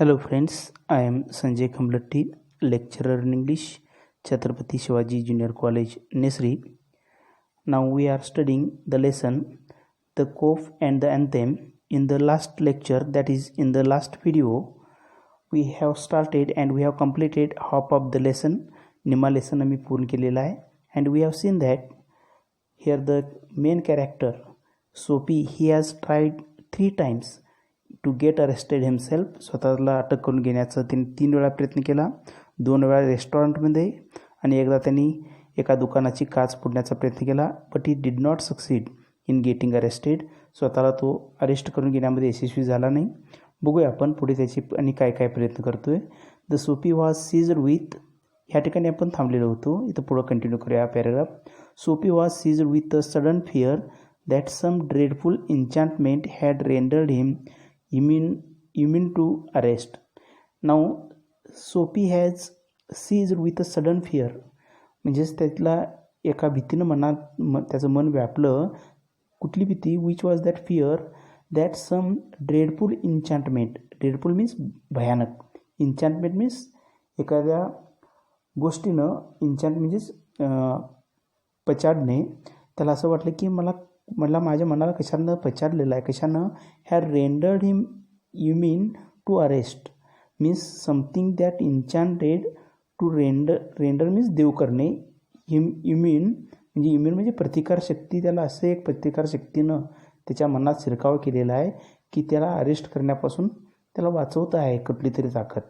Hello friends, I am Sanjay Kamlatti, lecturer in English, Chhatrapati Shivaji Junior College, Nesri. Now we are studying the lesson The Cough and the Anthem. In the last lecture, that is in the last video, we have started and we have completed half of the lesson. निम्मा lesson आम्ही पूर्ण केलेला आहे and we have seen that here the main character Soapy, he has tried 3 times to get arrested himself. स्वतःला अटक करून घेण्याचा त्यांनी 3 वेळा प्रयत्न केला. 2 वेळा रेस्टॉरंटमध्ये आणि एकदा त्यांनी एका दुकानाची काच फोडण्याचा प्रयत्न केला. But he did not succeed in getting arrested. स्वतःला तो अरेस्ट करून घेण्यामध्ये यशस्वी झाला नाही. बघूया आपण पुढे त्याची आणि काय काय प्रयत्न करतोय. द सोपी वॉज सीज्ड विथ, ह्या ठिकाणी आपण थांबलेलो होतो. इथं पुढं कंटिन्यू करूया paragraph. Soapy was seized with a sudden fear that some dreadful enchantment had rendered him immune to arrest. Now Soapy has seized with a sudden fear, म्हणजेच त्यातला एका भीतीनं त्याचं मन व्यापलं. कुठली भीती? Which was that fear that some dreadful enchantment. Dreadful means भयानक, enchantment मीन्स एखाद्या गोष्टीनं, enchant म्हणजेच पछाडणे. त्याला असं वाटलं की मला माझ्या मनाला कशानं पछाडलेलं आहे, कशानं? Had rendered him immune to arrest means something that enchanted to render means देव करणे. इम्यून म्हणजे प्रतिकारशक्ती. त्याला असं एक प्रतिकारशक्तीनं त्याच्या मनात शिरकाव केलेला आहे की त्याला अरेस्ट करण्यापासून त्याला वाचवत आहे कुठली तरी ताकद,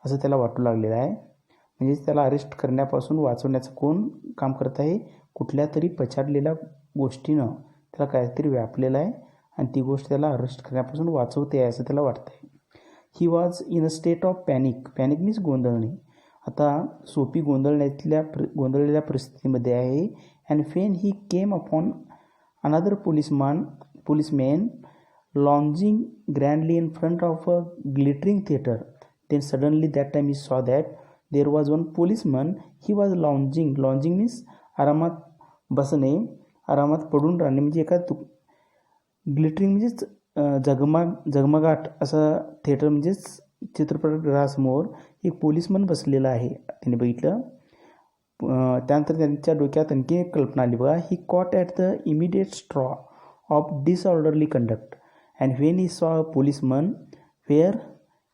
असं त्याला वाटू लागलेलं आहे. म्हणजेच त्याला अरेस्ट करण्यापासून वाचवण्याचं कोण काम करत आहे? कुठल्या तरी पछाडलेल्या गोष्टीनं त्याला काहीतरी व्यापलेलं आहे आणि ती गोष्ट त्याला अरेस्ट करण्यापासून वाचवते आहे असं त्याला वाटतं आहे. He was in a state of panic. Panic means गोंधळणे. आता सोपी गोंधळलेल्या परिस्थितीमध्ये आहे. And when he came upon another policeman lounging grandly in front of a glittering theater. Then suddenly that time he saw that there was one policeman. He was lounging means आरामात बसणे, आरामात पडून राहणे. म्हणजे एका ग्लिटरिंग म्हणजेच झगमगाट असं theatre म्हणजेच चित्रपटगृहासमोर एक पोलिसमन बसलेला आहे. त्याने बघितलं. त्यानंतर त्यांच्या डोक्यात आणखी एक कल्पना आली बघा. He caught at the immediate straw of disorderly conduct and when he saw a policeman where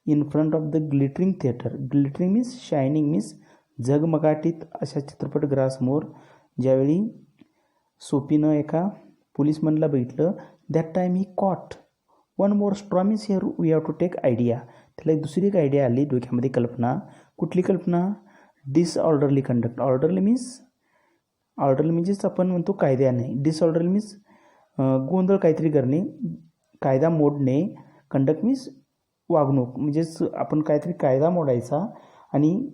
in front of the glittering theatre. Glittering means shining means झगमगाटीत अशा चित्रपटगृहासमोर ज्यावेळी सोपीनं एका पोलिसमनला बघितलं. That time he caught one more straw means here we have to take idea. त्याला एक दुसरी एक आयडिया आली डोक्यामध्ये, कल्पना. कुठली कल्पना? Disorderly conduct. ऑर्डरली म्हणजेच आपण म्हणतो कायद्याने. डिसऑर्डरली मीन्स गोंधळ काहीतरी करणे, कायदा मोडणे. कंडक्ट मीन्स वागणूक, म्हणजेच आपण काहीतरी कायदा मोडायचा आणि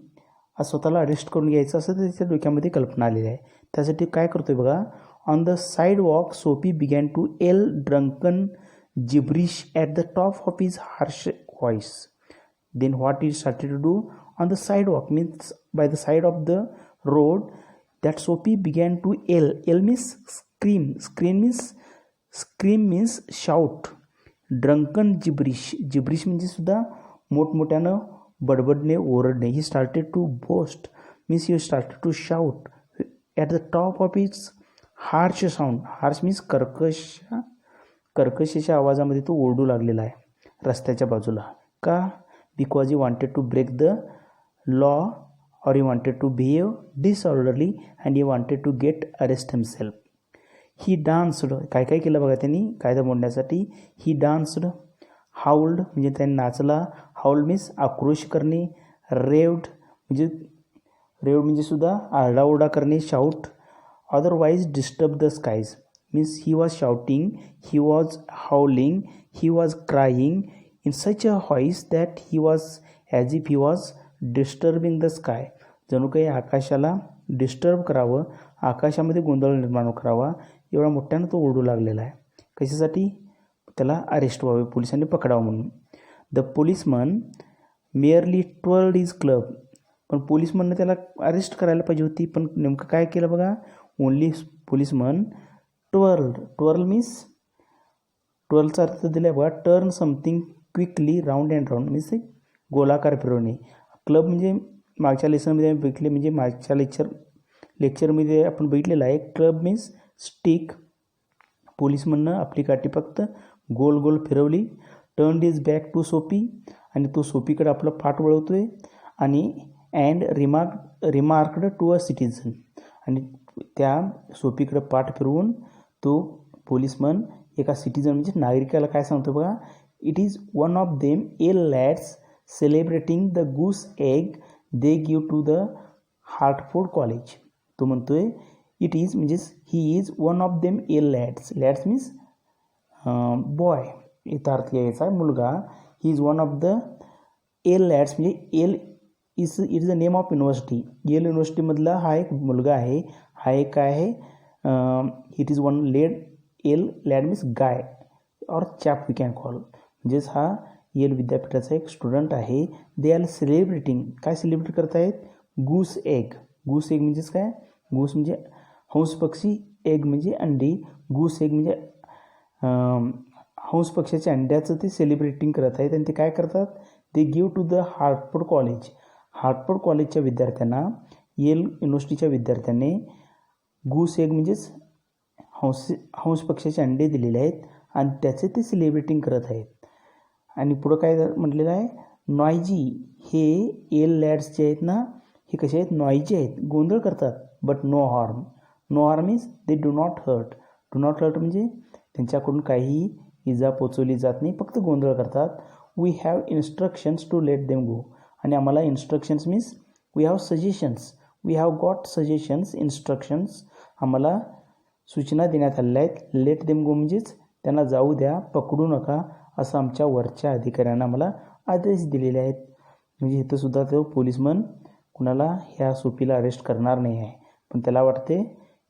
स्वतःला अरेस्ट करून घ्यायचं, असं त्याच्या डोक्यामध्ये कल्पना आलेली आहे. त्यासाठी काय करतोय बघा. On the side walk Soapy began to yell drunken gibberish at the top of his harsh voice. Then what is started to do on the side walk means by the side of the road that Soapy began to yell means scream means shout. Drunken gibberish म्हणजे सुद्धा मोठमोठ्यानं बडबडणे, ओरडणे. He started to boast means he started to shout at the top of its harsh sound. Harsh means कर्कशाच्या आवाजामध्ये तो ओरडू लागलेला आहे रस्त्याच्या बाजूला. का? Because he wanted to break the law or he wanted to behave disorderly and he wanted to get arrest himself. He danced. काय काय केलं बघा त्यांनी कायदा मोडण्यासाठी. ही डान्स्ड, हाऊल्ड म्हणजे त्यांनी नाचला. हाऊल्ड मीन्स आक्रोश करणे. रेव्ड म्हणजे सुद्धा आरडाओरडा करणे, shout. Otherwise disturb the skies means he was shouting, he was howling, he was crying in such a voice that he was as if he was disturbing the sky. जणू काही आकाशाला डिस्टर्ब करावं, आकाशामध्ये गोंधळ निर्माण करावा एवढा मोठ्यानं तो ओरडू लागलेला आहे. कशासाठी? त्याला अरेस्ट व्हावे, पोलिसांनी पकडावं म्हणून. The policeman merely twirled his club. पण पोलिसमननं त्याला अरेस्ट करायला पाहिजे होती, पण नेमकं काय केलं बघा. ओनली पोलिसमन ट्वर्ल मीन्स ट्वेल्थचा अर्थ दिला बघा. Turn something quickly round and round means गोलाकार फिरवणे. क्लब म्हणजे मागच्या लेसनमध्ये बघितले, म्हणजे मागच्या लेक्चरमध्ये आपण बघितलेलं आहे. Club means stick. पोलिसमननं आपली काठी फक्त गोल गोल फिरवली. टर्न्ड इज बॅक टू सोपी, आणि तो सोपीकडे आपलं पाठ वळवतोय. आणि and remarked to a citizen, आणि त्या सोपीकडे पाठ फिरवून तो पोलिसमन एका सिटीजन म्हणजे नागरिकाला काय सांगतो बघा. It is one of them a lads celebrating the goose egg they give to the Hartford college. तो म्हणतोय इट इज म्हणजेच he is one of them a lads. Lads means boy, इथं अर्थ यायचा मुलगा. He is one of the Yale lads, म्हणजे Yale it is the name of university. Yale युनिव्हर्सिटीमधला हा एक मुलगा आहे. हा एक काय आहे, it is one Yale lad means गाय और चॅप वी कॅन कॉल. म्हणजेच हा येल विद्यापीठाचा एक स्टुडंट आहे. दे आर सेलिब्रेटिंग, काय सेलिब्रेट करत आहेत, गूस एग. गूस एग म्हणजेच काय, गूस म्हणजे हंस पक्षी, एग म्हणजे अंडी. गूस एग म्हणजे हंस पक्षाच्या अंड्याचं ते सेलिब्रेटिंग करत आहेत. आणि ते काय करतात, they give to the Hartford college. Hartford कॉलेजच्या विद्यार्थ्यांना, येल युनिव्हर्सिटीच्या विद्यार्थ्यांनी गूस एग म्हणजेच हंस पक्षाचे अंडे दिलेले आहेत, आणि त्याचे ते सेलिब्रेटिंग करत आहेत. आणि पुढं काय म्हटलेलं आहे, नॉयजी. हे एल लॅड्स जे आहेत ना, हे कसे आहेत, नॉयजी आहेत, गोंधळ करतात. But no harm. No harm means they do not hurt. Do not hurt म्हणजे त्यांच्याकडून काही इजा पोचवली जात नाही, फक्त गोंधळ करतात. We have instructions to let them go. आणि आम्हाला instructions means we have suggestions. We have got suggestions, instructions. आम्हाला सूचना देण्यात आलेल्या आहेत. लेट देम गो म्हणजेच त्यांना जाऊ द्या, पकडू नका, असं आमच्या वरच्या अधिकाऱ्यांना आम्हाला आदेश दिलेले आहेत. म्हणजे इथं सुद्धा तो पोलिसमन कुणाला ह्या सोपीला अरेस्ट करणार नाही आहे, पण त्याला वाटते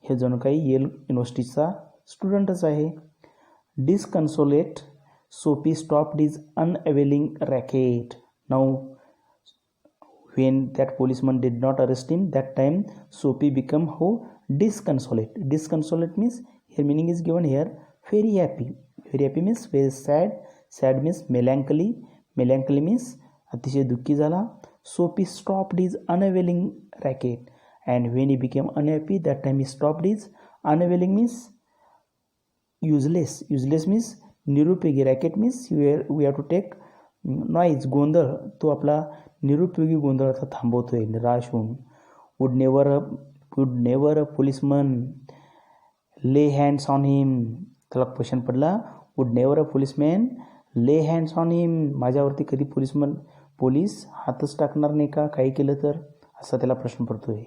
हे जणू काही येल युनिव्हर्सिटीचा स्टुडंटच आहे. Disconsolate Soapy stopped is unavailing racket. Now when that policeman did not arrest him, that time Sophie become how disconsolate. Disconsolate means here meaning is given here very happy. Very happy means very sad. Sad means melancholy. Melancholy means अतिशय दुःखी झाला. Sophie stopped his unavailing racket, and when he became unhappy, that time he stopped his unavailing means useless. Useless means निरुपयोगी. Racket means we have to take noise, गोंधळ. तो आपला निरुपयोगी गोंधळ आता थांबवतोय निराश होऊन. वुड नेवर अ पोलिसमन ले हँड्स ऑन हिम. त्याला क्वेश्चन पडला, वुड नेवर अ पोलिसमॅन ले हँड्स ऑन हिम. माझ्यावरती कधी पोलीस हातच टाकणार नाही का काही केलं तर, असा त्याला प्रश्न पडतोय.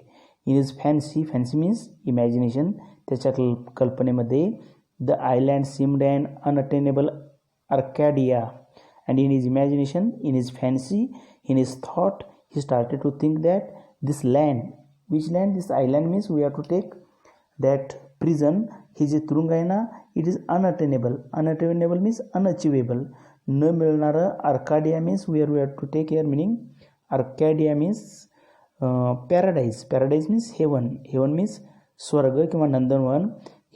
In is fancy. Fancy means imagination. त्याच्या कल्पनेमध्ये the island seemed and unattainable Arcadia. And in his imagination, in his fancy, in his thought, he started to think that this land, which land, this island means we have to take that prison. हे जे तुरुंग आहे ना, it is unattainable. Unattainable means unachievable. न मिळणारं. Arcadia means where we have to take here meaning. अर्कॅडिया means paradise. Paradise means heaven. Heaven means स्वर्ग किंवा नंदनवन.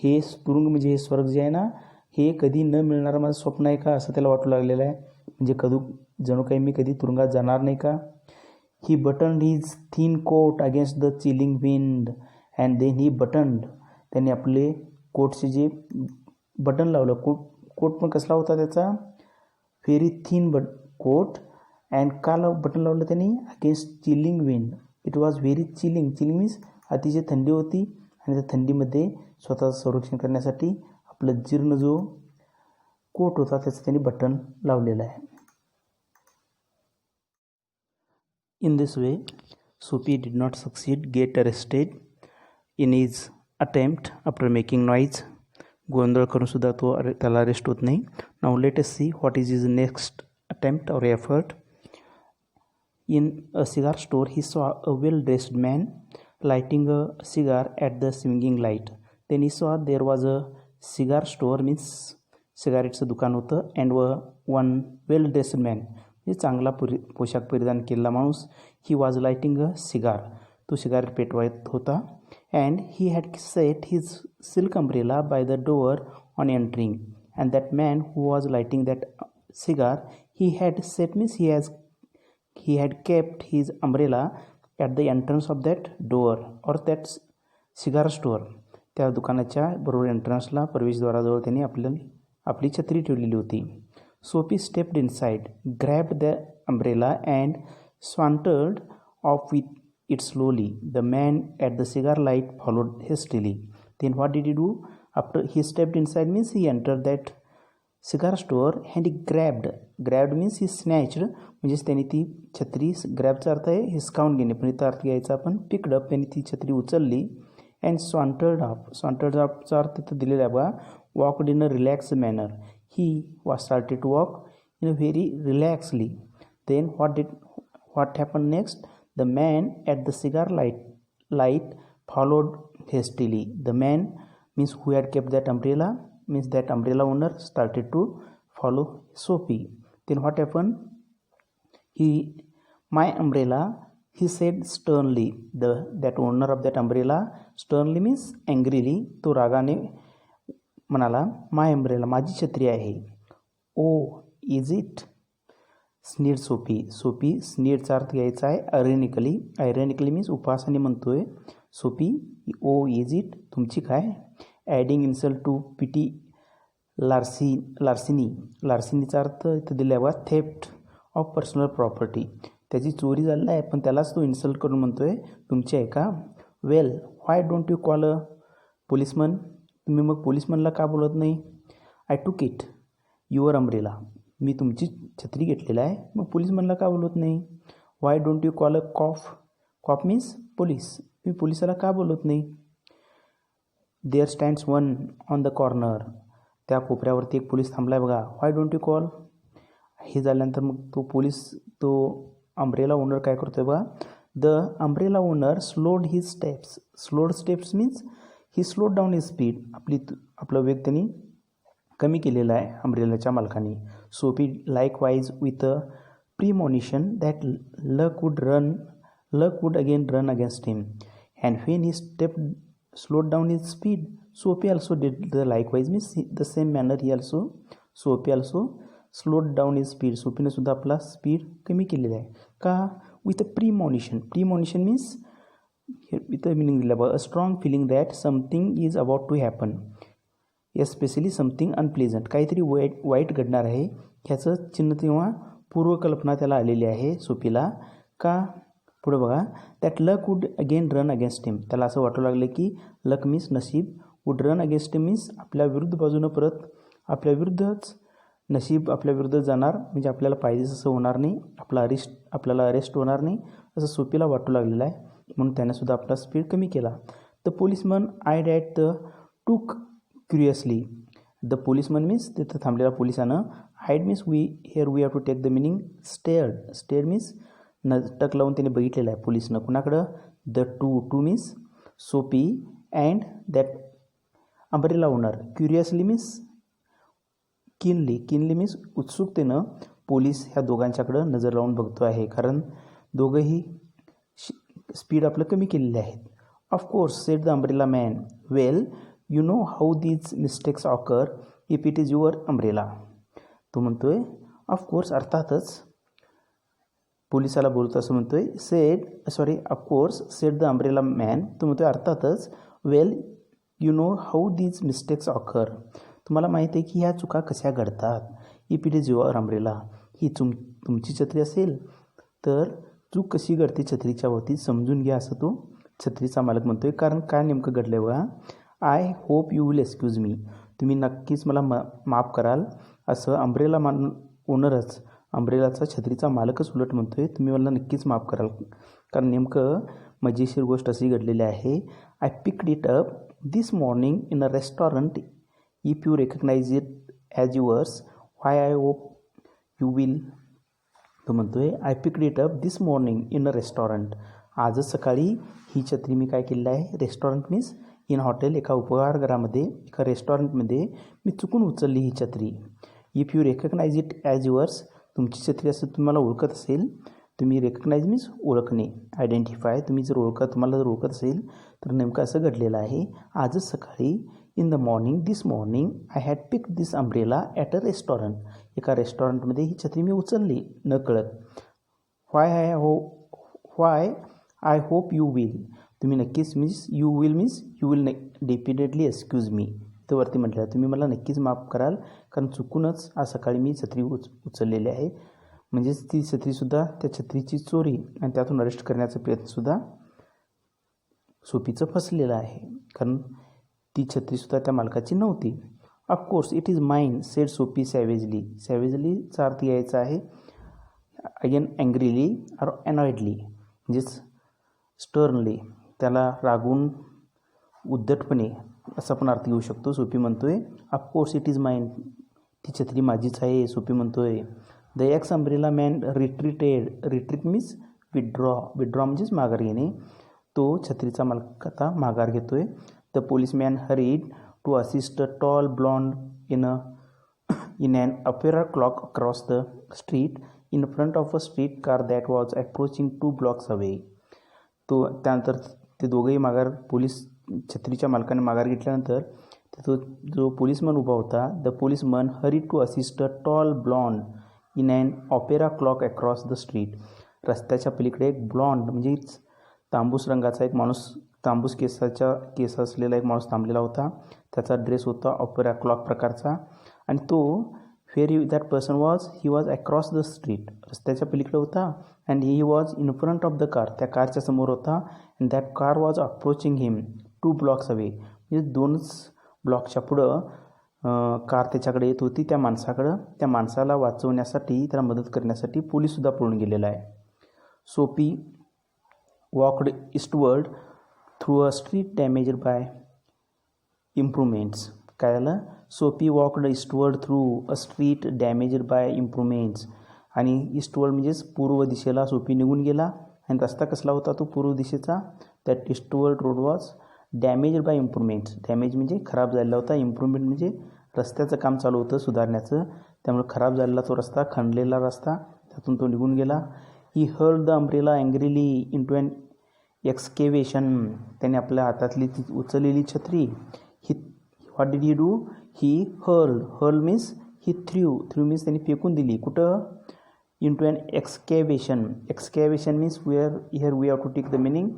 हे तुरुंग म्हणजे हे स्वर्ग जे आहे ना, हे कधी न मिळणारं माझं स्वप्न आहे का, असं त्याला वाटू लागलेलं आहे. म्हणजे जणू काही मी कधी तुरुंगात जाणार नाही का. He buttoned his thin coat against the chilling wind, and then he buttoned. त्यांनी आपले कोटचे जे बटन लावलं. कोट पण कसला होता त्याचा, व्हेरी थिन कोट. अँड का बटन लावलं त्यांनी, against chilling wind. It was very chilling. Chilling means अतिशय थंडी होती, आणि त्या थंडीमध्ये स्वतःचं संरक्षण करण्यासाठी आपलं जीर्ण जो कोट होता त्याचं त्यांनी बटन लावलेलं आहे. In this way Soapy did not succeed get arrested in his attempt after making noise. गोंधळ करून सुद्धा त्याला अरेस्ट होत नाही. Now let us see what is his next attempt or effort. In a cigar store he saw a well dressed man lighting a cigar at the swinging light. Then he saw there was a cigar store means सिगारेटचं दुकान होतं. And one well dressed man म्हणजे चांगला पोशाख परिधान केलेला माणूस. He was lighting a cigar. तो cigarette पेटवायत होता. And he had set his silk umbrella by the door on entering. And that man who was lighting that cigar, he had set means he has he had kept his umbrella at the entrance of that door or that cigar store. त्या दुकानाच्या बरोबर एंट्रन्सला प्रवेशद्वाराजवळ त्यांनी आपली छत्री ठेवलेली होती. Sophie stepped inside, grabbed the umbrella and sauntered off with it slowly. The man at the cigar light followed hastily. Then what did he do? After he stepped inside means he entered that cigar store and he grabbed means he snatched, म्हणजेच त्यांनी ती छत्री, ग्रॅबचा अर्थ आहे हिसकावून घेणे, पण इथं अर्थ घ्यायचा आपण पिकड अप, त्यांनी ती छत्री उचलली. अँड सॉन्टर्ड ऑफचा अर्थ तिथं दिलेला आहे बघा, walked in a relax manner. He was started to walk in a very relaxly. Then what happened next? The man at the cigar light followed hastily. The man means who had kept that umbrella, means that umbrella owner started to follow Sophie. Then what happened? My umbrella, he said sternly. That owner of that umbrella, sternly means angrily, तो रागाने म्हणाला, my umbrella, माझी छत्री आहे. Oh, is it? स्नीड सोपी स्नीडचा अर्थ घ्यायचा आहे आयरॅनिकली मीन्स उपहासाने म्हणतोय. सोपी, ओ इज इट, तुमची काय. ॲडिंग इन्सल्ट टू पिटी लार्सिनीचा अर्थ इथं दिला आहे थेफ्ट ऑफ पर्सनल प्रॉपर्टी. त्याची चोरी झालेली आहे पण त्यालाच तो इन्सल्ट करून म्हणतोय तुमची आहे का. Well, why don't you call a policeman, तुम्ही मग पोलिसमनला का बोलत नाही. आय टूक इट युअर अम्ब्रेला, मी तुमची छत्री घेतलेला आहे, मग पोलिसमनला का बोलत नाही. Why don't you call a cop means police, मी पोलिसाला का बोलत नाही. There stands one on the corner, त्या कोपऱ्यावरती एक पोलीस थांबला आहे बघा. Why don't you call. हे झाल्यानंतर मग तो अम्ब्रेला ओनर काय करतो आहे बघा. The umbrella owner slowed his steps means he slowed down his speed, आपलं वेग त्यांनी कमी केलेला आहे अम्ब्रेलाच्या मालकाने. Soapy likewise with a premonition that luck would again run against him. And when he slowed down his speed, Sophie also did the likewise, means the same manner Sophie also slowed down his speed. सोफीने सुद्धा आपला speed कमी केलेला आहे का. With a premonition means with meaning दिला बघा, a strong feeling that something is about to happen, especially something unpleasant, काहीतरी वाईट घडणार आहे ह्याचं चिन्ह किंवा पूर्वकल्पना त्याला आलेली आहे सोफीला का. पुढे बघा, that luck would again run against him, त्याला असं वाटू लागलं की लक मीन्स नशीब, would run against him means आपल्या विरुद्ध बाजूनं परत आपल्याविरुद्धच नशीब आपल्याविरुद्ध जाणार, म्हणजे आपल्याला पाहिजे असं होणार नाही, आपल्याला अरेस्ट होणार नाही असं सोफीला वाटू लागलेलं आहे. म्हणून त्यानेसुद्धा आपला स्पीड कमी केला. The policeman eyed at the two curiously. The policeman means तिथं थांबलेला पोलिसानं, eyed means we have to take the meaning stared means टक लावून त्याने बघितलेलं आहे पोलिसनं कुणाकडं. The two means Soapy and that umbrella owner. Curiously means keenly means उत्सुकतेनं पोलीस ह्या दोघांच्याकडं नजर लावून बघतो आहे, कारण दोघंही स्पीड आपलं कमी केलेले आहेत. Of course said the umbrella man. Well, you know how these mistakes occur if it is your umbrella. तो म्हणतोय ऑफकोर्स, अर्थातच, पोलिसाला बोलतो असं म्हणतोय. Of course said the umbrella man. तो म्हणतोय अर्थातच. Well, you know how these mistakes occur, तुम्हाला माहिती आहे की ह्या चुका कशा घडतात. If it is your umbrella, ही तुमची छत्री असेल तर चूक कशी घडते छत्रीच्या बाबतीत समजून घ्या असं तो छत्रीचा मालक म्हणतोय. कारण काय नेमकं घडलं आहे बघा. I hope you will excuse me, तुम्ही नक्कीच मला माफ कराल असं अम्ब्रेला ओनरच, अम्ब्रेलाचा छत्रीचा मालकच उलट म्हणतोय तुम्ही मला नक्कीच माफ कराल, कारण नेमकं मजेशीर गोष्ट अशी घडलेली आहे. I picked it up this morning in a restaurant. If you recognise it as yours, why I hope you will. तो म्हणतोय I picked it up this morning in a restaurant. आजच सकाळी ही छत्री मी काय केलेलं आहे, रेस्टॉरंट मीन्स इन हॉटेल, एका उपहारगृहामध्ये, एका रेस्टॉरंटमध्ये मी चुकून उचलली ही छत्री. If you recognise it as yours, तुमची छत्री असं तुम्हाला ओळखत असेल, तुम्ही रेकग्नाइज मीन्स ओळखणे, आयडेंटिफाय, तुम्ही जर तुम्हाला जर ओळखत असेल तर नेमकं असं घडलेलं आहे. आजच सकाळी in the morning, this morning, I had pick this umbrella at a restaurant. एका रेस्टॉरंटमध्ये ही छत्री मी उचलली न कळत. Why I hope you will. तुम्ही नक्कीच means you will definitely excuse me. तर वरती म्हटलं तुम्ही मला नक्कीच माफ कराल कारण चुकूनच आज सकाळी मी छत्री उचललेली आहे. म्हणजेच ती छत्रीसुद्धा त्या छत्रीची चोरी आणि त्यातून अरेस्ट करण्याचा प्रयत्नसुद्धा सोफीचं फसलेलं आहे कारण ती छत्रीसुद्धा त्या मालकाची नव्हती. Of course it is mine said Soapy savagely. सॅवेजलीचा अर्थ यायचा आहे अगेन अँग्रीली ऑर अनॉइडली म्हणजेच स्टर्नली, त्याला रागून उद्धटपणे असा पण अर्थ घेऊ शकतो. सोफी म्हणतोय ऑफकोर्स इट इज माइन, ती छत्री माझीच आहे. सोफी म्हणतोय the ex umbrella man retreat means withdraw म्हणजेच माघार घेणे. तो छत्रीचा मालक आता माघार घेतोय. The policeman hurried to assist a tall blonde in an opera clock across the street in front of a street car that was approaching 2 blocks away. तो त्यानंतर ते दोघंही माघार पोलीस छत्रीच्या मालकाने माघार घेतल्यानंतर तो जो पोलिसमन उभा होता the policeman hurried to assist a tall blonde in an opera cloak across the street. रस्त्याच्या पलीकडे एक ब्लॉन्ड म्हणजेच तांबूस रंगाचा एक माणूस, तांबूस केस असलेला एक माणूस थांबलेला होता. त्याचा ड्रेस होता ऑपेरा क्लॉक प्रकारचा आणि तो that person he was across the street, रस्त्याच्या पलीकडे होता. And he was in front of the car, त्या कारच्या समोर होता. And that car was approaching him 2 blocks away, म्हणजे 2 ब्लॉकच्या पुढं कार त्याच्याकडे येत होती त्या माणसाकडं. त्या माणसाला वाचवण्यासाठी, त्याला मदत करण्यासाठी पोलीससुद्धा पळून गेलेला आहे. Soapy walked eastward through a street damaged by improvements. काय झालं? Soapy walked eastward through a street damaged by improvements. आणि ईस्टवर्ड म्हणजेच पूर्व दिशेला सोफी निघून गेला. आणि रस्ता कसला होता तो पूर्व दिशेचा? That eastward road was damaged by improvements. Damage म्हणजे खराब झालेला होता, इम्प्रूव्हमेंट म्हणजे रस्त्याचं काम चालू होतं सुधारण्याचं, त्यामुळे खराब झालेला तो रस्ता, खणलेला रस्ता, त्यातून तो निघून गेला. He hurled the umbrella angrily into an excavation. त्याने आपल्या हातातली ती उचललेली छत्री what did he do? He hurl means he threw means त्यांनी फेकून दिली. कुठं? Into an excavation means here we have to take the meaning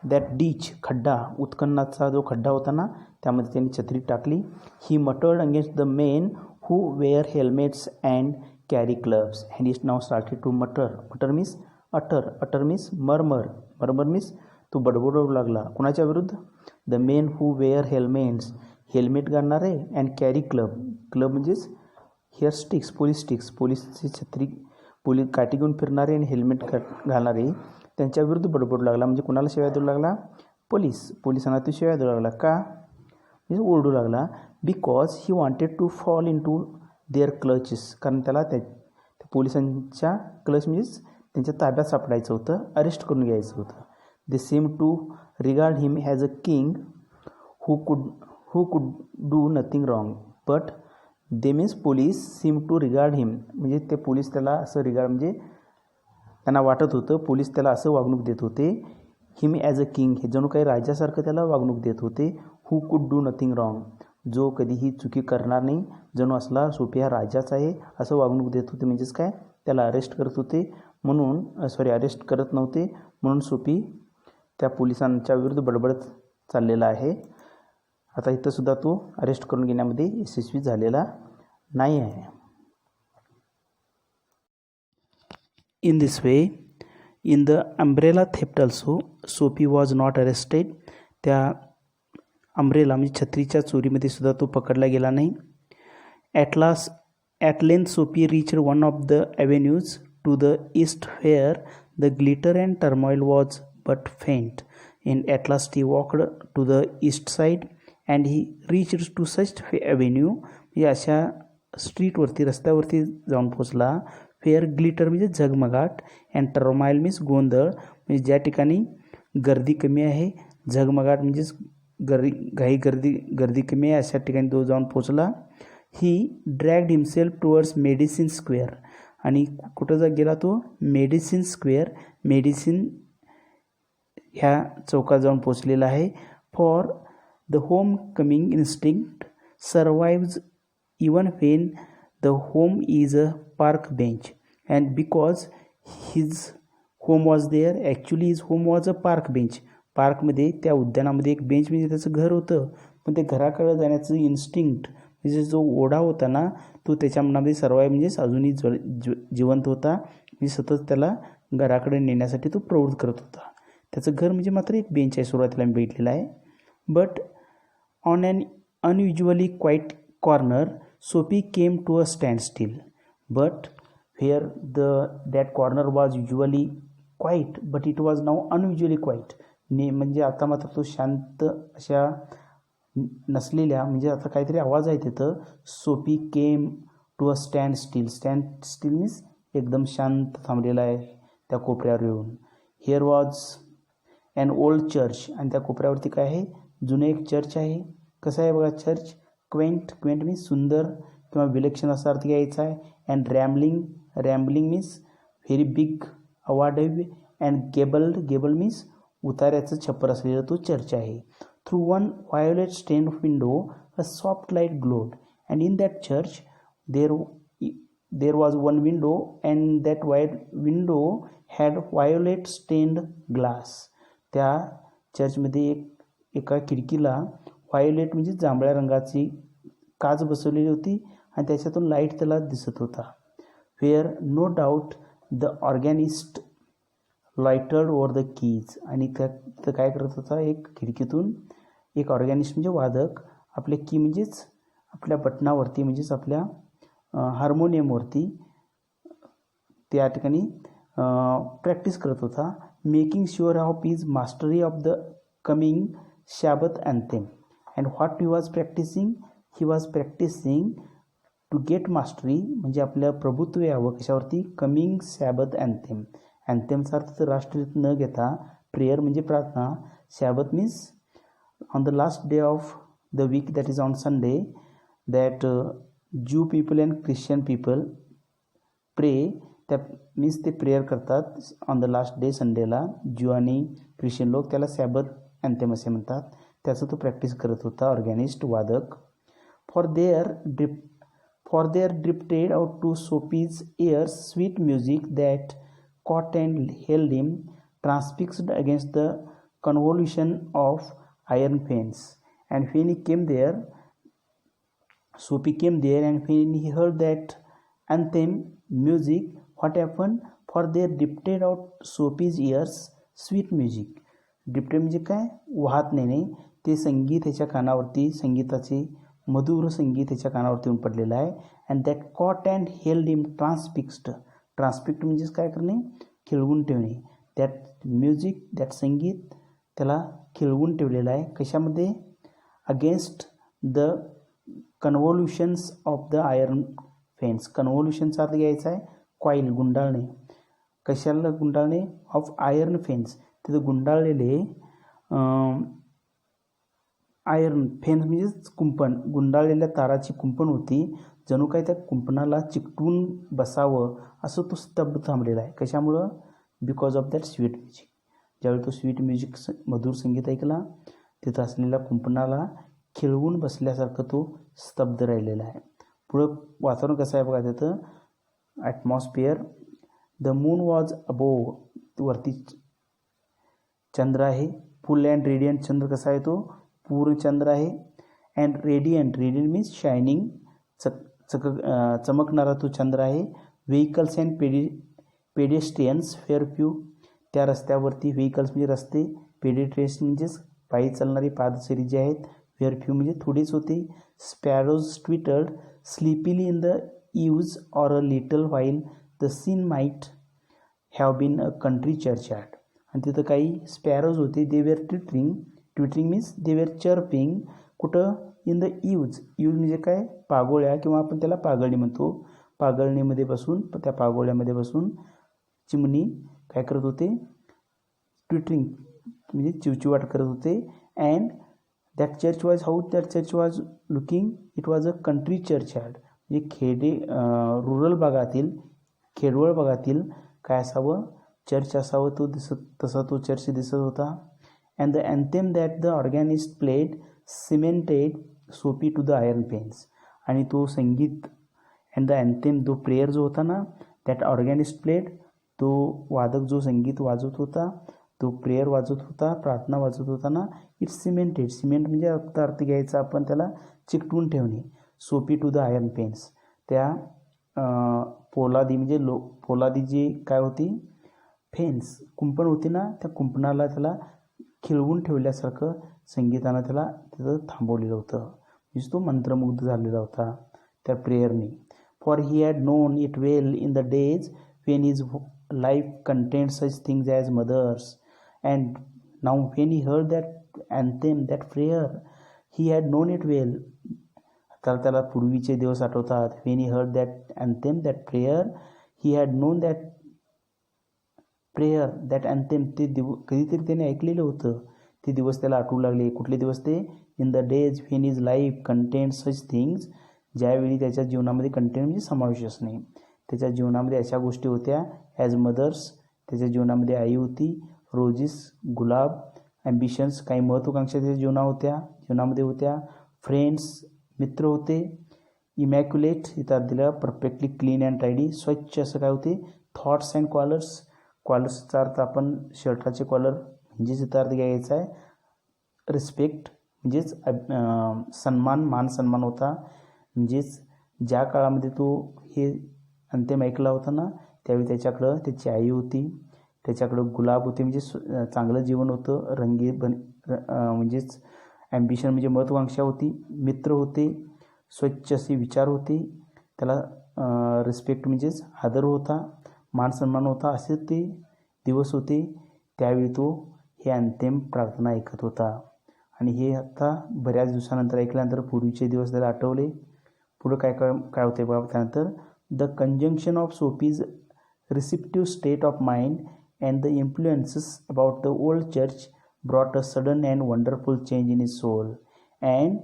that ditch, खड्डा, उत्खननाचा जो खड्डा होता ना त्यामध्ये त्यांनी छत्री टाकली. He muttered against the men who wear helmets and carry clubs and is now started to mutter means utter means murmur means तो बडबडू लागला. कुणाच्या विरुद्ध? The men who wear helmets, helmet घालणारे, अँड कॅरी क्लब म्हणजेच here sticks, पोलीसची छत्री, police काठी घेऊन फिरणारे आणि हेल्मेट घालणारे, त्यांच्या विरुद्ध बडबडू लागला. म्हणजे कुणाला शिवाय देऊ लागला? पोलिसांना तो शिवाय देऊ लागला. का? म्हणजे ओरडू लागला. Because he wanted to fall in to their clutches. कारण त्याला त्या पोलिसांच्या क्लच म्हणजेच त्यांच्या ताब्यात सापडायचं होतं, अरेस्ट करून घ्यायचं होतं. They seem to regard him as a king who could do nothing wrong but they means police seem to regard him म्हणजे ते पोलीस त्याला असं रिगार्ड म्हणजे त्यांना वाटत होतं, पोलीस त्याला असं वागणूक देत होते, हिम ॲज अ किंग, हे जणू काही राजासारखं त्याला वागणूक देत होते. हू कुड डू नथिंग रॉंग, जो कधीही चुकी करणार नाही, जणू असला सोफी हा राजाच आहे असं वागणूक देत होते. म्हणजेच काय? त्याला अरेस्ट करत होते म्हणून अरेस्ट करत नव्हते म्हणून सोफी त्या पोलिसांच्या विरुद्ध बडबडत चाललेला आहे. आता इथंसुद्धा तो अरेस्ट करून घेण्यामध्ये यशस्वी झालेला नाही आहे. In this way in the umbrella theft also Soapy was not arrested. त्या अम्ब्रेला म्हणजे छत्रीच्या चोरीमध्ये सुद्धा तो पकडला गेला नाही. At length Soapy reached one of the avenues to the east where the glitter and turmoil was but faint, and at last he walked to the east side and he reached to such avenue, म्हणजे अशा स्ट्रीटवरती, रस्त्यावरती जाऊन पोचला. Fair glitter म्हणजे झगमगाट, and टर्माइल means गोंधळ, म्हणजे ज्या ठिकाणी गर्दी कमी आहे, झगमगाट म्हणजेच गर्दी कमी आहे अशा ठिकाणी तो जाऊन पोचला. ही ड्रॅग्ड हिमसेल्फ टुवर्ड्स मेडिसिन स्क्वेअर. आणि कुठं गेला तो? मेडिसिन स्क्वेअर, मेडिसिन ह्या चौकात जाऊन पोचलेला आहे. For the home coming instinct survives even when the home is a park bench and because his home was there. Actually his home was a park bench. पार्कमध्ये त्या उद्यानामध्ये एक बेंच म्हणजे त्याचं घर होतं, पण ते घराकडे जाण्याचं इन्स्टिंक्ट म्हणजे जो ओढा होता ना तो त्याच्या मनामध्ये सर्वाय म्हणजेच अजूनही जिवंत होता. म्हणजे सतत त्याला घराकडे नेण्यासाठी तो प्रवृत्त करत होता. त्याचं घर म्हणजे मात्र एक बेंच आहे, सुरुवातीला मी भेटलेला आहे. But on an unusually quiet corner Soapy came to a stand still. But where that corner was usually quiet but it was now unusually quiet. म्हणजे आता मात्र तो शांत अशा नसलेल्या म्हणजे आता काहीतरी आवाज आहे तिथं. Soapy came to a stand still. Stand still means एकदम शांत थांबलेला आहे त्या कोपऱ्यावर येऊन. Here was an old church. आणि त्या कोपऱ्यावरती काय आहे, जुनं एक चर्च आहे. कसं आहे बघा चर्च, क्वेंट. क्वेंट मीन्स सुंदर किंवा विलक्षण असा अर्थ घ्यायचा आहे. And rambling means very big, अवाढव्य. अँड गेबल मीन्स उतार्याचं छप्पर असलेला तो चर्च आहे. Through one violet stained window a soft light glowed. And in that church there was one window and that window had violet stained glass. त्या चर्चमध्ये एका खिडकीला व्हायोलेट म्हणजे जांभळ्या रंगाची काच बसवलेली होती आणि त्याच्यातून लाईट त्याला दिसत होता. Where no doubt the organist loitered over the keys. आणि तिथं काय करत होता, एक खिडकीतून एक ऑर्गॅनिस्ट म्हणजे वादक आपल्या की म्हणजेच आपल्या बटनावरती म्हणजेच आपल्या हार्मोनियमवरती त्या ठिकाणी प्रॅक्टिस करत होता. Making sure of his mastery of the coming Sabbath anthem. And what he was practising, he was practising to get mastery म्हणजे आपलं प्रभुत्व यावं कशावरती, कमिंग सॅबथ अँथेम. अँथेमचा अर्थ राष्ट्रगीत न घेता प्रेयर म्हणजे प्रार्थना. Sabbath means on the last day of the week, that is on Sunday, that Jew people and Christian people pray. त्या मीन्स ते प्रेयर करतात ऑन द लास्ट डे संडेला. ज्यू आणि ख्रिश्चन लोक त्याला सॅबथ अँथेम असे म्हणतात. त्याचं तो प्रॅक्टिस करत होता ऑर्गॅनिस्ट वादक. For their drifted out to Sophie's ears sweet music that caught and held him transfixed against the convolution of iron fence. And when he came there, Sophie came there, and when he heard that anthem music, what happened? For there drifted out Sophie's ears sweet music. drifted म्हणजे काय, वाहत नेणे. ते संगीत ह्याच्या कानावरती, संगीताचे मधुर संगीत ह्याच्या कानावरती येऊन पडलेलं आहे. And that caught and held him transfixed. Transfixed म्हणजेच काय करणे, खिळवून ठेवणे. दॅट म्युझिक, दॅट संगीत त्याला खिळवून ठेवलेलं आहे. कशामध्ये, against the convolutions of the iron fence. कन्व्होल्युशनचा अर्थ घ्यायचा आहे कॉईल, गुंडाळणे. कशाला गुंडाळणे, ऑफ आयर्न फेन्स. तिथं गुंडाळलेले आयर्न फेन्स म्हणजेच कुंपण, गुंडाळलेल्या ताराची कुंपण होती. जणू काय त्या कुंपणाला चिकटून बसावं असं तो स्तब्ध थांबलेला आहे. कशामुळं, because of that sweet music. ज्यावेळी तो स्वीट म्युझिक मधुर संगीत ऐकला, तिथं असलेल्या कुंपणाला खिळवून बसल्यासारखं तो स्तब्ध राहिलेला आहे. पुढं वातावरण कसं आहे बघा तिथं, atmosphere. The moon was above. वरती चंद्र आहे. फुल अँड रेडियंट. चंद्र कसा आहे तो, पूर्ण चंद्र आहे. अँड रेडियंट मीन्स शायनिंग, चमकणारा तो चंद्र आहे. Vehicles and pedestrians were few. त्या रस्त्यावरती व्हेकल्स म्हणजे रस्ते, पेडेस्ट्रियन्स म्हणजेच पायी चालणारी पादचारी जे आहेत, फेअर फ्यू म्हणजे थोडेच होते. Sparrows twittered sleepily in the eaves or a little while the scene might have been a country churchyard. आणि तिथं काही स्पॅरोज होते. They were twittering means they were chirping. कुठं, इन द ईव्ज. ईव्ज म्हणजे काय, पागोळ्या किंवा आपण त्याला पागळणी म्हणतो. पागळणीमध्ये बसून, त्या पागोळ्यामध्ये बसून चिमणी काय करत होते, ट्विटरिंग म्हणजे चिवचिवाट करत होते. And that church was, how that church was looking, it was a country churchyard. म्हणजे रुरल भागातील, खेडवळ भागातील काय असावं, चर्च असावं. तो तसा तो चर्च दिसत होता. And the anthem that the organist played cemented Soapy to the iron fence. आणि तो संगीत, अँड द अँथेम, तो प्रेयर जो होता ना, दॅट ऑर्गॅनिस्ट प्लेड, तो वादक जो संगीत वाजवत होता, तो प्रेयर वाजवत होता, प्रार्थना वाजवत होता ना, इट्स सिमेंटेड. सिमेंट म्हणजे अर्थ घ्यायचा आपण त्याला चिकटवून ठेवणे. सोपी टू द आयर्न पेन्स. त्या पोलादी म्हणजे पोलादी जी काय होती, फेन्स कुंपण होती ना, त्या कुंपणाला त्याला खिळवून ठेवल्यासारखं संगीतानं त्याला तिथं थांबवलेलं होतं. म्हणजे तो मंत्रमुग्ध झालेला होता त्या प्रेयरनी. For he had known it well in the days when his life contained such things as mothers, and now when he heard that anthem, that prayer, he had known it well. तर त्याला पूर्वीचे दिवस आठवतात. when he heard that anthem, that prayer, he had known that prayer, that anthem. ते कधीतरी त्याने ऐकलेलं होतं. ते दिवस त्याला आठवू लागले. कुठले दिवस ते? In the days when his life contained such things, ज्यावेळी त्याच्या जीवनामध्ये कंटेंट म्हणजे समावेश असणे. त्याच्या जीवनामध्ये अशा गोष्टी होत्या ॲज मदर्स, त्याच्या जीवनामध्ये आई होती, रोजीस गुलाब, ॲम्बिशन्स काही महत्त्वाकांक्षा त्याच्या जीवनामध्ये होत्या, फ्रेंड्स मित्र होते, इमॅक्युलेट इथं दिलं परफेक्टली क्लीन अँड टायडी, स्वच्छ असं काय होते, थॉट्स अँड कॉलर्स. कॉलर्सचा अर्थ आपण शर्टाचे कॉलर म्हणजेच इथं अर्थ घ्यायचा आहे रिस्पेक्ट, म्हणजेच सन्मान, मान सन्मान होता. म्हणजेच ज्या काळामध्ये तो हे अंत्यम ऐकला होता ना, त्यावेळी त्याच्याकडं त्याची आई होती, त्याच्याकडं गुलाब होते म्हणजे चांगलं जीवन होतं, म्हणजेच ॲम्बिशन म्हणजे महत्त्वाकांक्षा होती, मित्र होते, स्वच्छ असे विचार होते, त्याला रिस्पेक्ट म्हणजेच आदर होता, मान सन्मान होता. असे ते दिवस होते. त्यावेळी तो हे अंत्यम प्रार्थना ऐकत होता. आणि हे आता बऱ्याच दिवसानंतर ऐकल्यानंतर पूर्वीचे दिवस त्याला आठवले. पुढं काय होते बाबा त्यानंतर, the conjunction of Sophie's receptive state of mind and the influences about the old church brought a sudden and wonderful change in his soul. And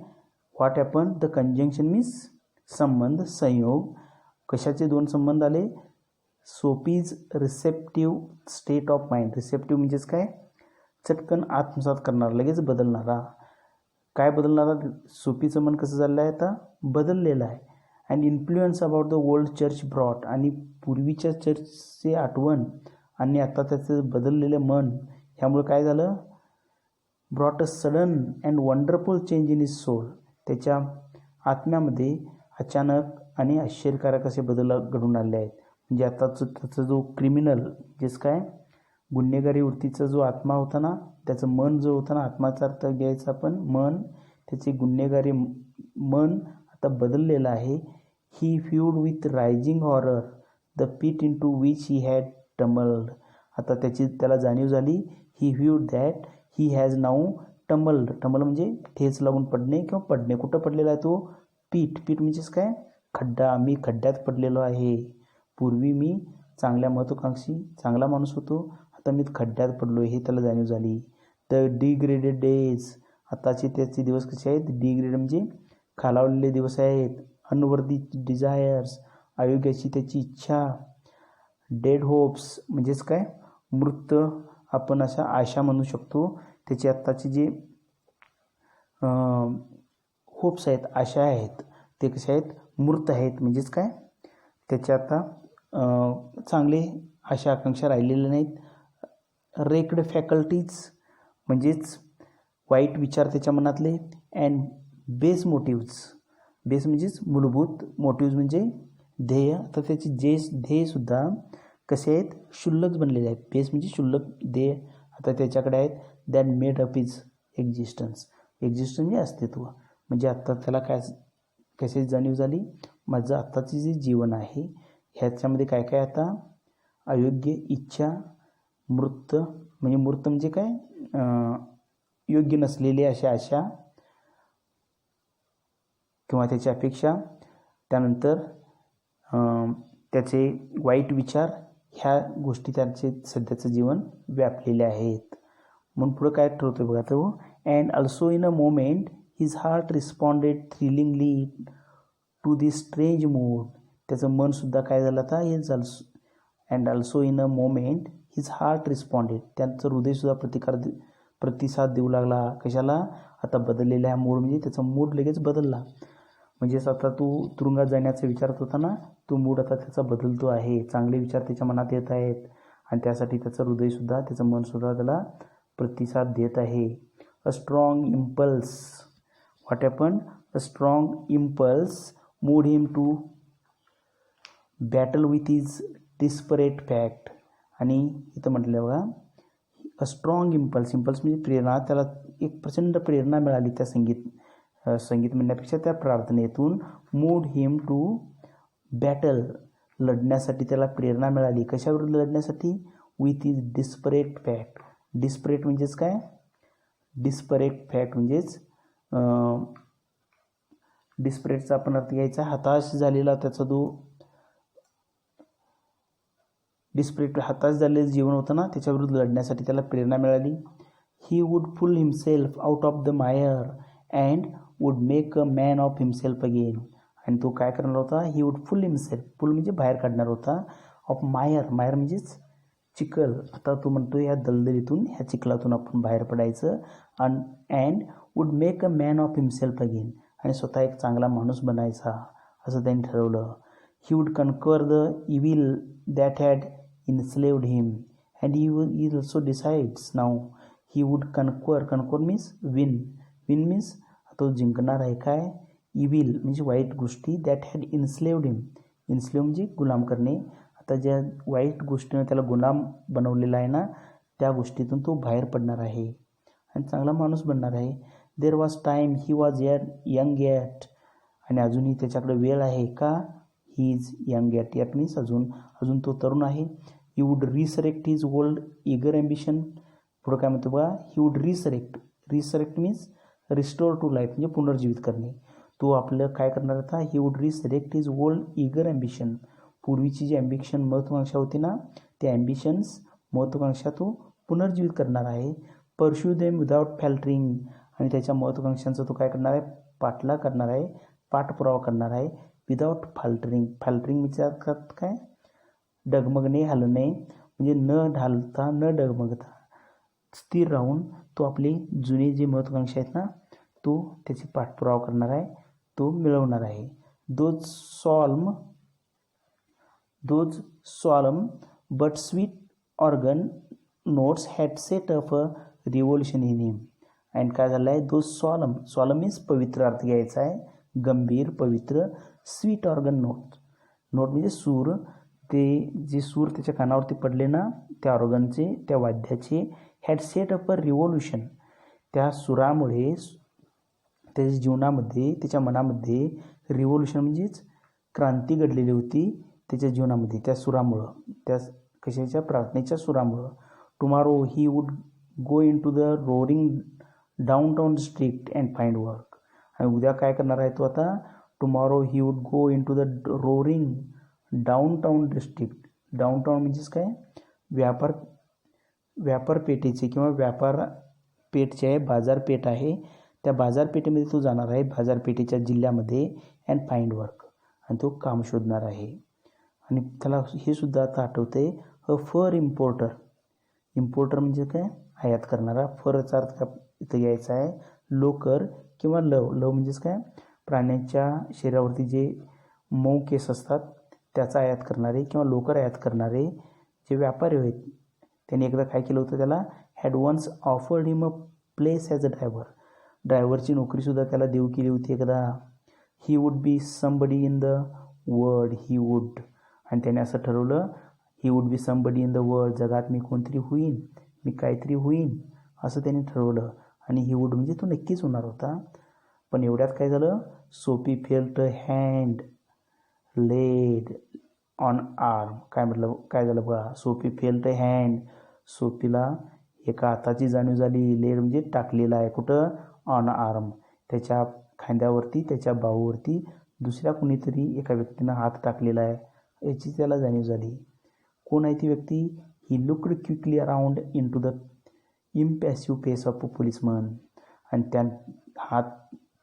what happened? The conjunction means संबंध, संयोग. कशाचे दोन संबंध आले? Soapy's receptive state of mind. Receptive म्हणजेच काय? चटकन आत्मसात करणारा, लगेच बदलणारा. काय बदलणारा? सोफीचं मन कसं झालं आहे आता? बदललेलं आहे. And influence about the old church brought, आणि पूर्वीच्या चर्चचे आठवण आणि आता त्याचं बदललेलं मन, ह्यामुळे काय झालं? Brought a sudden and wonderful change in his soul. त्याच्या आत्म्यामध्ये अचानक आणि आश्चर्यकारक असे बदल घडून आले आहेत. म्हणजे आताचं त्याचा जो क्रिमिनल म्हणजेच काय, गुन्हेगारी वृत्तीचा जो आत्मा होता ना, त्याचं मन जो होता ना, आत्माचा अर्थ घ्यायचा आपण मन, त्याचे गुन्हेगारी मन आता बदललेलं आहे. He viewed with rising horror the pit into which he had tumbled. आता त्याला जाणीव झाली. He viewed that he has now tumbled. Tumble म्हणजे ठेच लागून पडणे किंवा पडणे. कुठं पडलेला आहे तो? पीठ म्हणजेच काय? खड्डा. मी खड्ड्यात पडलेलो आहे. पूर्वी मी चांगल्या महत्त्वाकांक्षी चांगला माणूस होतो, आता मी खड्ड्यात पडलो हे त्याला जाणीव झाली. The degraded days. आताचे त्याचे दिवस कसे आहेत? डिग्रेड म्हणजे खालावलेले दिवस आहेत. Unworthy desires. अयोग्याची त्याची इच्छा. डेड होप्स म्हणजेच काय? मृत आपण अशा आशा म्हणू शकतो. त्याची आत्ताची जे होप्स आहेत, आशा आहेत, ते कसे आहेत? मृत आहेत. म्हणजेच काय? त्याच्या आता चांगले आशा आकांक्षा राहिलेल्या नाहीत. रेक्ड फॅकल्टीज म्हणजेच वाईट विचार त्याच्या मनातले. And base मोटिव्ज. बेस म्हणजेच मूलभूत, मोटिव्ज म्हणजे ध्येय. तर त्याची ध्येयसुद्धा कसे आहेत? शुल्लक बनलेले आहेत. बेस म्हणजे शुल्लक ध्येय आता त्याच्याकडे आहेत. That made up is existence. म्हणजे अस्तित्व. म्हणजे आत्ता त्याला काय कशाची जाणीव झाली? माझं आत्ताचे जे जीवन आहे ह्याच्यामध्ये काय काय आता? अयोग्य इच्छा, मृत म्हणजे काय? योग्य नसलेली अशा आशा किंवा त्याची अपेक्षा. त्यानंतर त्याचे वाईट विचार, ह्या गोष्टी त्याचे सध्याचं जीवन व्यापलेले आहेत. म्हणून पुढं काय ठरवतो बघा तो. And also in a moment his heart responded thrillingly to this strange mood. त्याचं मनसुद्धा काय झालं आता? And also in a moment his heart responded. त्यांचं हृदयसुद्धा प्रतिसाद देऊ लागला. कशाला? आता बदललेला मूड म्हणजे त्याचा मूड लगेच बदलला. म्हणजेच आता तो तुरुंगात जाण्याचा विचारत होता ना, तो मूड आता त्याचा बदलतो आहे. चांगले विचार त्याच्या मनात येत आहेत. आणि त्यासाठी त्याचं हृदयसुद्धा त्याचं मनसुद्धा त्याला प्रतिसाद देत आहे. A strong impulse, what happen, a strong impulse moved him to battle with his desperate fact. आणि इथं म्हटलं बघा, अ स्ट्रॉंग इम्पल्स, इम्पल्स म्हणजे प्रेरणा, त्याला एक प्रचंड प्रेरणा मिळाली त्या संगीत म्हणण्यापेक्षा त्या प्रार्थनेतून. मूड हिम टू बॅटल, लढण्यासाठी त्याला प्रेरणा मिळाली. कशाविरुद्ध लढण्यासाठी? With is desperate fact. Desperate म्हणजेच काय? डिस्परेट फॅक्ट म्हणजेच डिस्परेटचा आपण अर्थ घ्यायचा हताश झालेला, त्याचा जो डिस्परेट हताश झालेलं जीवन होतं ना, त्याच्याविरुद्ध लढण्यासाठी त्याला प्रेरणा मिळाली. He would pull himself out of the mire and would make a man of himself again. आणि तो काय करणार होता? ही वूड पुल हिमसेल्फ, पुल म्हणजे बाहेर काढणार होता, ऑफ मायर, मायर म्हणजेच चिखल. आता तो म्हणतो ह्या दलदलीतून, ह्या चिखलातून आपण बाहेर पडायचं. And would make a man of himself again, आणि स्वतः एक चांगला माणूस बनायचा असं त्यांनी ठरवलं. He would conquer the evil that had enslaved him and he also decides now he would conquer means win means तो जिंकणार आहे काय? evil म्हणजे वाईट गोष्टी, that had enslaved him, enslave म्हणजे गुलाम करणे. आता ज्या वाईट गोष्टीनं त्याला गुलाम बनवलेला आहे ना, त्या गोष्टीतून तो बाहेर पडणार आहे आणि चांगला माणूस बनणार आहे. there was time he was young yet, आणि अजूनही त्याच्याकडे वेळ आहे का? He is young yet means अजून तो तरुण आहे. He would resurrect his old eager ambition. पुढं काय म्हणतो बघा, he would resurrect means restore to life म्हणजे पुनर्जीवित करणे. तो आपलं काय करणार होता? He would resurrect his old eager ambition. पूर्वीची जी ॲम्बिशन महत्त्वाकांक्षा होती ना, त्या ॲम्बिशन्स महत्त्वाकांक्षा तो पुनर्जीवित करणार आहे. परस्यू देम विदाउट फॅल्टरिंग, आणि त्याच्या महत्त्वाकांक्षांचा तो काय करणार आहे? पाठलाग करणार आहे, पाठपुरावा करणार आहे. विदाउट फाल्टरिंग, फाल्टरिंग म्हणजे काय? डगमगणे, हलणे, म्हणजे न ढालता न डगमगता स्थिर राहून तो आपले जुने जे महत्त्वाकांक्षा आहेत ना, तो त्याची पाठपुरावा करणार आहे, तो मिळवणार आहे. Those solemn but sweet organ notes had set up a revolution in him. And काय झालं आहे? दोज सॉलम मीन्स पवित्र अर्थ घ्यायचा आहे, गंभीर, पवित्र. स्वीट ऑर्गन नोट म्हणजे सूर. ते जे सूर त्याच्या कानावरती पडले ना, त्या ऑर्गनचे, त्या वाद्याचे, had set up a revolution. त्या सुरामुळे त्याच्या जीवनामध्ये, त्याच्या मनामध्ये रिव्होल्युशन म्हणजेच क्रांती घडलेली होती त्याच्या जीवनामध्ये, त्या सुरामुळं, त्या कशाच्या? प्रार्थनेच्या सुरामुळं. Tomorrow he would go into the roaring downtown street and find work. आणि उद्या काय करणार आहे तो आता? Tomorrow he would go into the roaring downtown district. Downtown म्हणजेच काय? व्यापारपेठेचे किंवा व्यापारपेठ आहे, बाजारपेठ आहे, त्या बाजारपेठेमध्ये तो जाणार आहे, बाजारपेठेच्या जिल्ह्यामध्ये. अँड फाइंड वर्क, आणि तो काम शोधणार आहे. आणि त्याला हे सुद्धा आता आठवते, अ फर इम्पोर्टर म्हणजे काय? आयात करणारा. फरचा अर्थ इथं घ्यायचा आहे लोकर किंवा लव म्हणजेच काय? प्राण्यांच्या शरीरावरती जे मऊ केस असतात त्याचा आयात करणारे किंवा लोकर आयात करणारे जे व्यापारी आहेत, त्यांनी एकदा काय केलं होतं? त्याला had once offered him a place as a ड्रायव्हरची नोकरीसुद्धा त्याला देऊ केली होती एकदा. He would be somebody in the world, he would, आणि त्याने असं ठरवलं, he would be somebody in the world, जगात मी कोणतरी होईन, मी काहीतरी होईन असं त्यांनी ठरवलं. आणि ही वूड म्हणजे तो नक्कीच होणार होता. पण एवढ्यात काय झालं? Soapy felt a hand laid on arm. काय झालं बघा? सोफी फेल्ट अ हँड, सोफीला एका हाताची जाणीव झाली. लेड म्हणजे टाकलेला आहे, कुठं? ऑन आर्म, त्याच्या खांद्यावरती, त्याच्या बाहूवरती दुसऱ्या कुणीतरी एका व्यक्तीनं हात टाकलेला आहे याची त्याला जाणीव झाली. कोण आहे ती व्यक्ती? He looked quickly around into the impassive face of a policeman. आणि त्या हात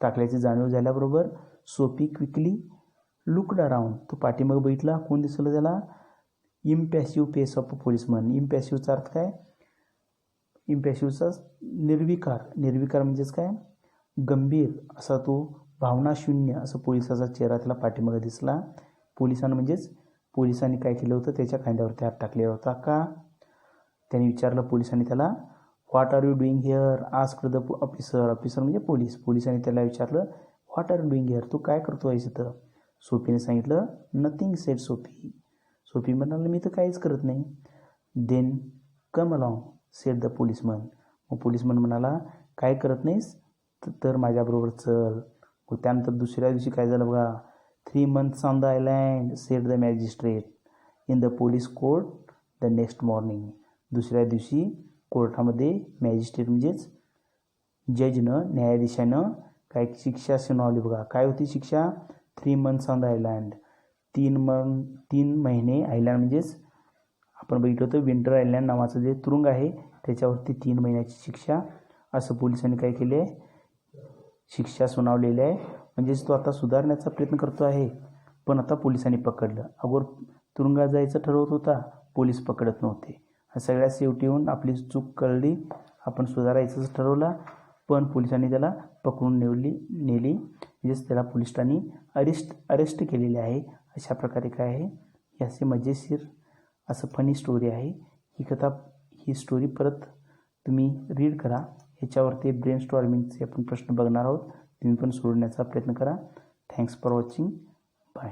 टाकल्याची जाणीव झाल्याबरोबर सोफी क्विकली लुक्ड अराउंड, तो पाठीमागे बघितला, कोण दिसलं त्याला? इम्पॅसिव्ह फेस ऑफ अ पोलिसमन. इम्पॅसिव्हचा अर्थ काय? इम्पॅसिव्हचा निर्विकार म्हणजेच काय? गंभीर असा, तो भावनाशून्य असं पोलिसाचा चेहरा त्याला पाठीमागे दिसला. पोलिसांनी काय केलं होतं? त्याच्या खांद्यावरती हात टाकलेला होता. का? त्याने विचारलं पोलिसांनी त्याला, what are you doing here, asked the officer. Officer म्हणजे पोलिसांनी त्याला विचारलं, what are you doing here, तू काय करतो आहेस इथं. सोफीने सांगितलं, नथिंग सेड सोफी. सोफी म्हणाली, मी तर काहीच करत नाही. Then come along said the policeman. मग पोलिसमन म्हणाला, काय करत नाहीस तर माझ्याबरोबर चल. मग त्यानंतर दुसऱ्या दिवशी काय झालं बघा, 3 months on the island sed the magistrate in the police court the next morning. दुसऱ्या दिवशी कोर्टामध्ये मॅजिस्ट्रेट म्हणजेच जजनं, न्यायाधीशानं काय शिक्षा सुनावली बघा. काय होती शिक्षा, 3 months ऑन द आयलँड. 3 महिने आयलँड म्हणजेच आपण बघितलं होतं विंटर आयलँड नावाचं जे तुरुंग आहे त्याच्यावरती 3 महिन्याची शिक्षा असं पोलिसांनी काय केले, शिक्षा सुनावलेली आहे. म्हणजेच तो आता सुधारण्याचा प्रयत्न करतो आहे, पण आता पोलिसांनी पकडलं. अगोदर तुरुंगात जायचं ठरवत होता, पोलीस पकडत नव्हते. सगळ्यात शेवटी येऊन आपली चूक कळली, आपण सुधारायचंच ठरवलं, पण पोलिसांनी त्याला पकडून नेली म्हणजेच त्याला पोलिसांनी अरेस्ट केलेले आहे. अशा प्रकारे काय आहे, ही असे मजेशीर असं फनी स्टोरी आहे. ही स्टोरी परत तुम्ही रीड करा. ह्याच्यावरती ब्रेन स्टॉर्मिंगचे आपण प्रश्न बघणार आहोत. तुम्ही पण सोडवण्याचा प्रयत्न करा. Thanks for watching. बाय.